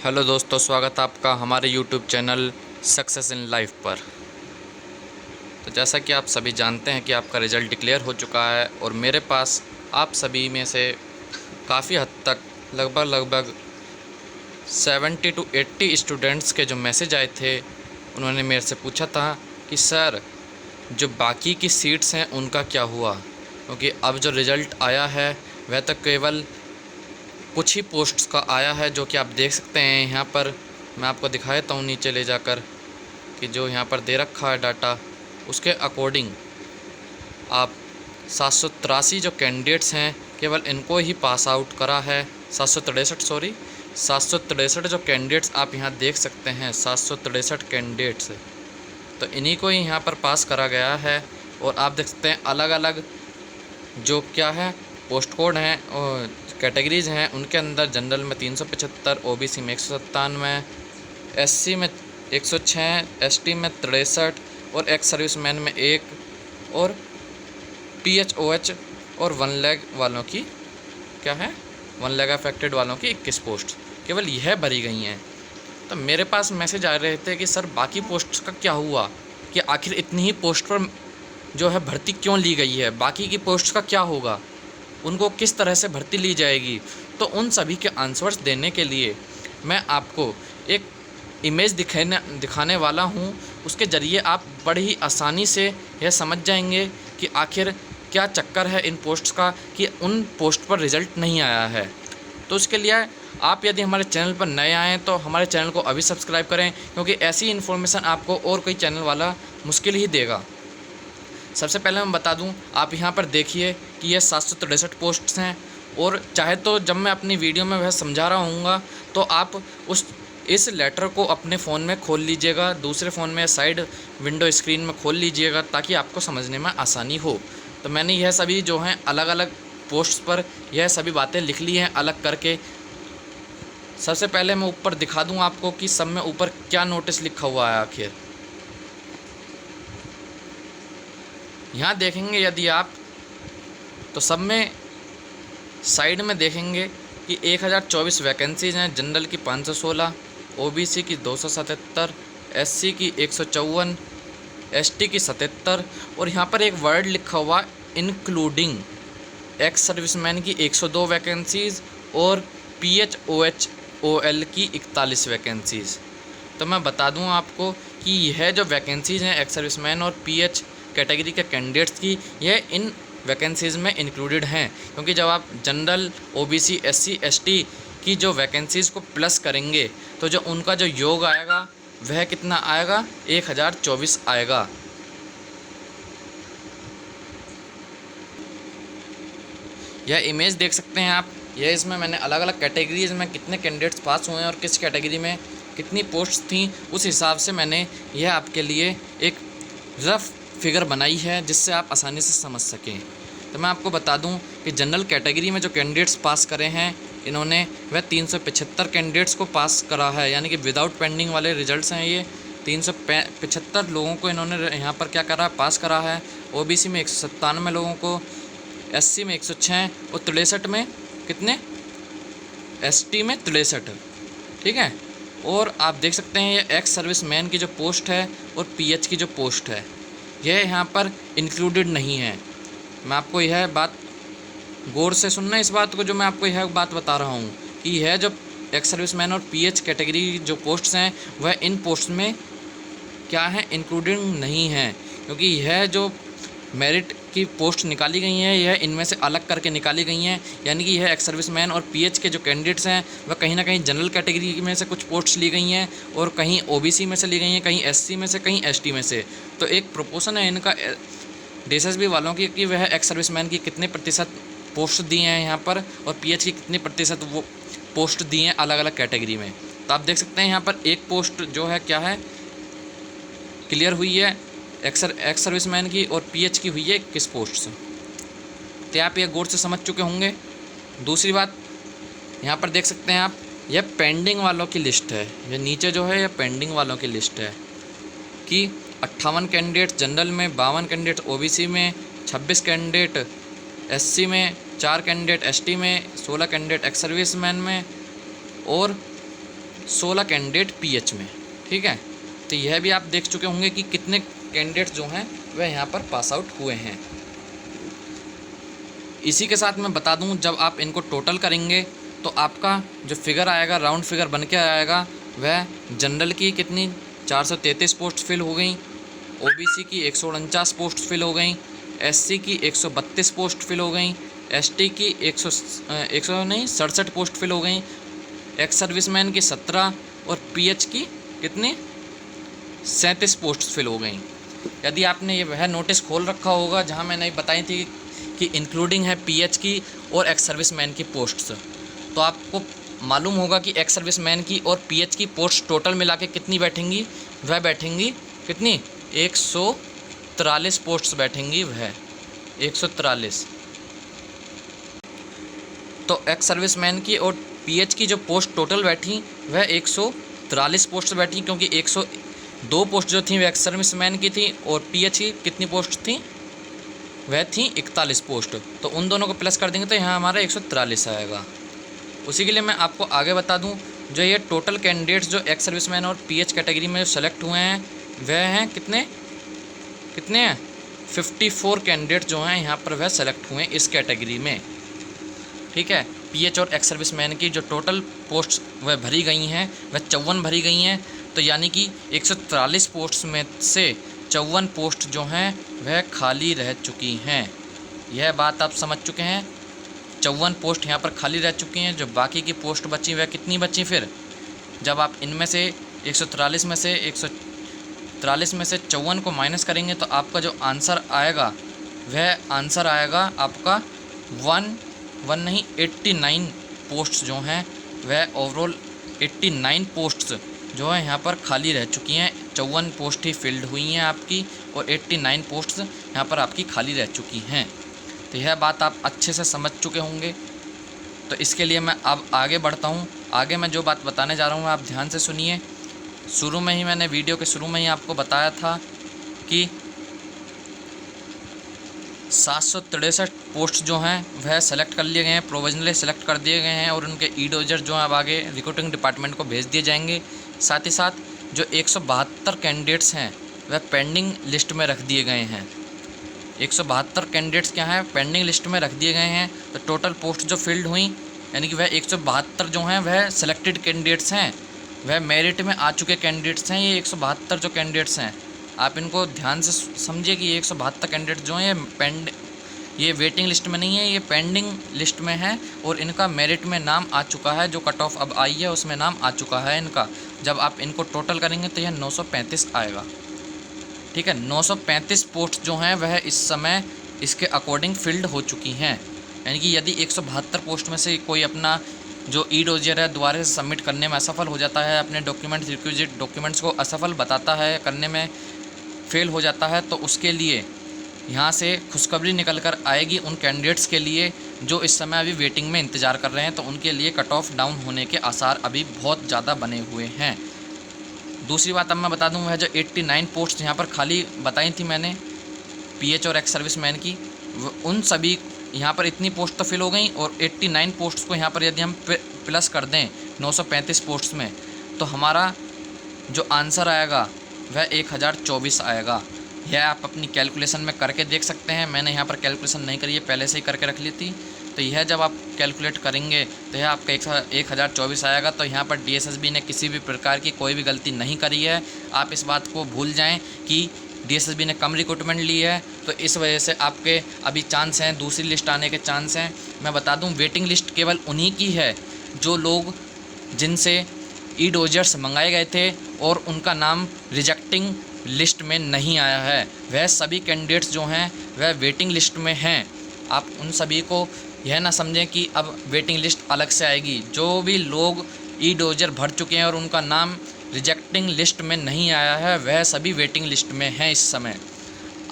Hello दोस्तों, स्वागत है आपका हमारे YouTube channel success in life पर। तो जैसा कि आप सभी जानते हैं कि आपका रिज़ल्ट डिक्लेयर हो चुका है और मेरे पास आप सभी में से काफ़ी हद तक लगभग 70 टू 80 स्टूडेंट्स के जो मैसेज आए थे, उन्होंने मेरे से पूछा था कि सर जो बाकी की सीट्स हैं उनका क्या हुआ, क्योंकि अब जो रिज़ल्ट आया है वह तो केवल कुछ ही पोस्ट्स का आया है, जो कि आप देख सकते हैं यहाँ पर। मैं आपको दिखा देता हूँ नीचे ले जाकर कि जो यहाँ पर दे रखा है डाटा, उसके अकॉर्डिंग आप 783 जो कैंडिडेट्स हैं केवल इनको ही पास आउट करा है। 763 जो कैंडिडेट्स आप यहाँ देख सकते हैं, 763 कैंडिडेट्स, तो इन्हीं को ही यहाँ पर पास करा गया है। और आप देख सकते हैं अलग अलग जो क्या है पोस्ट कोड हैं और कैटेगरीज़ हैं, उनके अंदर जनरल में 375, ओबीसी में 197, एससी में 106, एसटी में 63 और एक्स सर्विसमैन में 1 और पीएचओएच और 1 लाख वालों की क्या है 1 लाख अफेक्टेड वालों की 21 पोस्ट केवल यह भरी गई हैं। तो मेरे पास मैसेज आ रहे थे कि सर बाकी पोस्ट्स का क्या हुआ, कि आखिर इतनी ही पोस्ट पर जो है भर्ती क्यों ली गई है, बाकी की पोस्ट का क्या होगा, उनको किस तरह से भर्ती ली जाएगी। तो उन सभी के आंसर्स देने के लिए मैं आपको एक इमेज दिखाने वाला हूं। उसके ज़रिए आप बड़ी ही आसानी से यह समझ जाएंगे कि आखिर क्या चक्कर है इन पोस्ट्स का, कि उन पोस्ट पर रिज़ल्ट नहीं आया है। तो उसके लिए आप यदि हमारे चैनल पर नए आएँ तो हमारे चैनल को अभी सब्सक्राइब करें, क्योंकि ऐसी इन्फॉर्मेशन आपको और कोई चैनल वाला मुश्किल ही देगा। सबसे पहले मैं बता दूं, आप यहाँ पर देखिए कि ये 763 पोस्ट्स हैं। और चाहे तो जब मैं अपनी वीडियो में वह समझा रहा हूँगा तो आप इस लेटर को अपने फ़ोन में खोल लीजिएगा, दूसरे फ़ोन में साइड विंडो स्क्रीन में खोल लीजिएगा, ताकि आपको समझने में आसानी हो। तो मैंने यह सभी जो हैं अलग अलग पोस्ट्स पर यह सभी बातें लिख ली हैं अलग करके। सबसे पहले मैं ऊपर दिखा दूँ आपको कि सब में ऊपर क्या नोटिस लिखा हुआ है। आखिर यहाँ देखेंगे यदि आप, तो सब में साइड में देखेंगे कि 1024 वैकेंसीज़ हैं। जनरल की 516, ओबीसी की 277, एससी की 154, एसटी की 77 और यहाँ पर एक वर्ड लिखा हुआ इंक्लूडिंग एक्स सर्विसमैन की 102 वैकेंसीज़ और पीएचओएचओएल की 41 वैकेंसीज़। तो मैं बता दूं आपको कि यह जो वैकेंसीज़ हैं एक्स सर्विसमैन और पीएच कैटेगरी के कैंडिडेट्स की, यह इन वैकेंसीज़ में इंक्लूडेड हैं, क्योंकि जब आप जनरल, ओबीसी, एससी, एसटी की जो वैकेंसीज़ को प्लस करेंगे तो जो उनका जो योग आएगा वह कितना आएगा, 1024 आएगा। यह इमेज देख सकते हैं आप, यह इसमें मैंने अलग अलग कैटेगरीज़ में कितने कैंडिडेट्स पास हुए हैं और किस कैटेगरी में कितनी पोस्ट्स थी, उस हिसाब से मैंने यह आपके लिए एक रफ़ फिगर बनाई है, जिससे आप आसानी से समझ सकें। तो मैं आपको बता दूं कि जनरल कैटेगरी में जो कैंडिडेट्स पास करे हैं, इन्होंने वह 375 कैंडिडेट्स को पास करा है, यानी कि विदाउट पेंडिंग वाले रिजल्ट्स हैं ये। 375 लोगों को इन्होंने यहाँ पर क्या करा, पास करा है। ओबीसी में 197 लोगों को, एससी में 106 और 63 में कितने, एसटी में 63, ठीक है। और आप देख सकते हैं ये एक्स सर्विसमैन की जो पोस्ट है और पीएच की जो पोस्ट है, यह यहाँ पर इंक्लूडेड नहीं है। मैं आपको यह बात गौर से सुनना, इस बात को जो मैं आपको यह बात बता रहा हूँ कि यह जो एक्स सर्विसमैन और पीएच कैटेगरी जो पोस्ट्स हैं वह इन पोस्ट में क्या है, इंक्लूडेड नहीं है, क्योंकि यह जो मेरिट की पोस्ट निकाली गई हैं यह इनमें से अलग करके निकाली गई हैं। यानी कि यह एक्स सर्विसमैन और पीएच के जो कैंडिडेट्स हैं वह कहीं ना कहीं जनरल कैटेगरी में से कुछ पोस्ट्स ली गई हैं और कहीं ओबीसी में से ली गई हैं, कहीं एससी में से, कहीं एसटी में से। तो एक प्रोपोर्शन है इनका डीएसएसबी वालों की कि वह एक्स सर्विसमैन की कितने प्रतिशत पोस्ट दी हैं यहाँ पर और पीएच की कितने प्रतिशत वो पोस्ट दी हैं अलग अलग कैटेगरी में। तो आप देख सकते हैं यहाँ पर एक पोस्ट जो है क्या है, क्लियर हुई है एक्स सर्विसमैन की, और पीएच की हुई है 21 पोस्ट से। तो आप ये गौर से समझ चुके होंगे। दूसरी बात यहाँ पर देख सकते हैं आप, यह पेंडिंग वालों की लिस्ट है। ये नीचे जो है यह पेंडिंग वालों की लिस्ट है कि 58 कैंडिडेट जनरल में, 52 कैंडिडेट ओबीसी में, 26 कैंडिडेट एससी में, 4 कैंडिडेट एसटी में, 16 कैंडिडेट एक्स सर्विसमैन में और 16 कैंडिडेट पीएच में। ठीक है, तो यह भी आप देख चुके होंगे कि कितने कैंडिडेट जो हैं वह यहाँ पर पास आउट हुए हैं। इसी के साथ मैं बता दूं, जब आप इनको टोटल करेंगे तो आपका जो फिगर आएगा, राउंड फिगर बन के आएगा, वह जनरल की कितनी 433 पोस्ट फिल हो गई, ओबीसी की 149 पोस्ट फिल हो गई, एससी की 132 पोस्ट फिल हो गई, एसटी की 167 पोस्ट फिल हो गई, एक्स सर्विसमैन की 17 और पीएच की कितनी 37 पोस्ट फिल हो गई। यदि आपने ये वह नोटिस खोल रखा होगा जहाँ मैंने बताई थी कि इंक्लूडिंग है पीएच की और एक्स सर्विसमैन की पोस्ट्स, तो आपको मालूम होगा कि एक्स सर्विसमैन की और पीएच की पोस्ट टोटल मिला के कितनी बैठेंगी, वह बैठेंगी कितनी 143 पोस्ट्स बैठेंगी, वह 143। तो एक्स सर्विसमैन की और पीएच की जो पोस्ट टोटल बैठी वह 143 पोस्ट बैठी, क्योंकि 102 पोस्ट जो थी वह एक्स सर्विसमैन की थी और पीएच की कितनी पोस्ट थी, वह थी 41 पोस्ट। तो उन दोनों को प्लस कर देंगे तो यहाँ हमारा 143 आएगा। उसी के लिए मैं आपको आगे बता दूं, जो ये टोटल कैंडिडेट्स जो एक्स सर्विसमैन और पीएच कैटेगरी में जो सेलेक्ट हुए हैं वह हैं कितने हैं 54 कैंडिडेट जो हैं यहाँ पर वह सेलेक्ट हुए हैं इस कैटेगरी में। ठीक है, पीएच और एक्स सर्विसमैन की जो टोटल पोस्ट वह भरी गई हैं वह 54 भरी गई हैं। तो यानी कि 143 पोस्ट्स में से 54 पोस्ट जो हैं वह खाली रह चुकी हैं। यह बात आप समझ चुके हैं। 54 पोस्ट यहाँ पर खाली रह चुकी हैं। जो बाकी की पोस्ट बची वह कितनी बची, फिर जब आप इनमें से 143 में से 54 को माइनस करेंगे तो आपका जो आंसर आएगा वह आंसर आएगा आपका 89 पोस्ट्स जो हैं वह ओवरऑल 89 पोस्ट्स जो है यहाँ पर खाली रह चुकी हैं। 54 पोस्ट ही फिल्ड हुई हैं आपकी और 89 पोस्ट्स यहाँ पर आपकी खाली रह चुकी हैं। तो यह बात आप अच्छे से समझ चुके होंगे। तो इसके लिए मैं अब आगे बढ़ता हूँ। आगे मैं जो बात बताने जा रहा हूँ आप ध्यान से सुनिए। शुरू में ही मैंने वीडियो के शुरू में ही आपको बताया था कि 763 पोस्ट जो हैं वह सेलेक्ट कर लिए गए हैं, प्रोविजनली सेलेक्ट कर दिए गए हैं और उनके ई-डोजर जो हैं अब आगे रिक्रूटिंग डिपार्टमेंट को भेज दिए जाएंगे। साथ ही साथ जो 172 कैंडिडेट्स हैं वह पेंडिंग लिस्ट में रख दिए गए हैं। 172 कैंडिडेट्स क्या हैं, पेंडिंग लिस्ट में रख दिए गए हैं। तो टोटल पोस्ट जो फिल्ड हुई यानी कि वह 172 जो हैं वह सेलेक्टेड कैंडिडेट्स हैं, वह मेरिट में आ चुके कैंडिडेट्स हैं। ये 172 जो कैंडिडेट्स हैं आप इनको ध्यान से समझिए कि ये 172 कैंडिडेट जो हैं ये वेटिंग लिस्ट में नहीं है, ये पेंडिंग लिस्ट में है और इनका मेरिट में नाम आ चुका है। जो कट ऑफ अब आई है उसमें नाम आ चुका है इनका। जब आप इनको टोटल करेंगे तो यह 935 आएगा। ठीक है, 935 पोस्ट जो हैं वह इस समय इसके अकॉर्डिंग फिल्ड हो चुकी हैं। यानी कि यदि 172 पोस्ट में से कोई अपना जो ई-डोजर है दोबारा से सबमिट करने में असफल हो जाता है, अपने रिक्विजिट डॉक्यूमेंट्स को असफल बताता है, करने में फेल हो जाता है, तो उसके लिए यहाँ से खुशखबरी निकल कर आएगी उन कैंडिडेट्स के लिए जो इस समय अभी वेटिंग में इंतज़ार कर रहे हैं। तो उनके लिए कट ऑफ डाउन होने के आसार अभी बहुत ज़्यादा बने हुए हैं। दूसरी बात अब मैं बता दूँ, वह जो 89 पोस्ट यहाँ पर खाली बताई थी मैंने पीएच और एक्स सर्विसमैन की, उन सभी यहाँ पर इतनी पोस्ट तो फिल हो गई और 89 पोस्ट्स को यहाँ पर यदि हम प्लस कर दें 935 पोस्ट्स में तो हमारा जो आंसर आएगा वह 1024 आएगा। यह आप अपनी कैलकुलेशन में करके देख सकते हैं। मैंने यहाँ पर कैलकुलेशन नहीं करी है, पहले से ही करके रख ली थी। तो यह जब आप कैलकुलेट करेंगे तो यह आपका 1024 आएगा। तो यहाँ पर डीएसएसबी ने किसी भी प्रकार की कोई भी गलती नहीं करी है। आप इस बात को भूल जाएं कि डीएसएसबी ने कम रिक्रूटमेंट ली है तो इस वजह से आपके अभी चांस हैं, दूसरी लिस्ट आने के चांस हैं। मैं बता दूं, वेटिंग लिस्ट केवल उन्हीं की है जो लोग जिनसे ई-डोजर्स मंगाए गए थे और उनका नाम रिजेक्टिंग लिस्ट में नहीं आया है। वह सभी कैंडिडेट्स जो हैं वह वेटिंग लिस्ट में हैं। आप उन सभी को यह ना समझें कि अब वेटिंग लिस्ट अलग से आएगी। जो भी लोग ई-डोजर भर चुके हैं और उनका नाम रिजेक्टिंग लिस्ट में नहीं आया है वह सभी वेटिंग लिस्ट में हैं इस समय।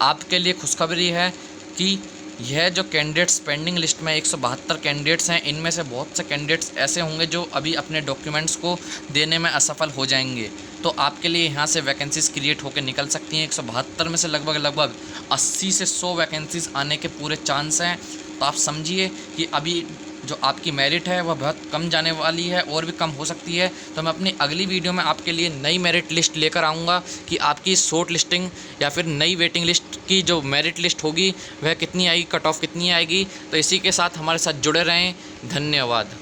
आपके लिए खुशखबरी है कि यह जो कैंडिडेट्स पेंडिंग लिस्ट में 172 कैंडिडेट्स हैं, इनमें से बहुत से कैंडिडेट्स ऐसे होंगे जो अभी अपने डॉक्यूमेंट्स को देने में असफल हो जाएंगे। तो आपके लिए यहाँ से वैकेंसीज़ क्रिएट होकर निकल सकती हैं। 172 में से लगभग 80 से 100 वैकेंसीज़ आने के पूरे चांस हैं। तो आप समझिए कि अभी जो आपकी मेरिट है वह बहुत कम जाने वाली है और भी कम हो सकती है। तो मैं अपनी अगली वीडियो में आपके लिए नई मेरिट लिस्ट लेकर आऊँगा कि आपकी शॉर्ट लिस्टिंग या फिर नई वेटिंग लिस्ट की जो मेरिट लिस्ट होगी वह कितनी आएगी, कट ऑफ कितनी आएगी। तो इसी के साथ हमारे साथ जुड़े रहें। धन्यवाद।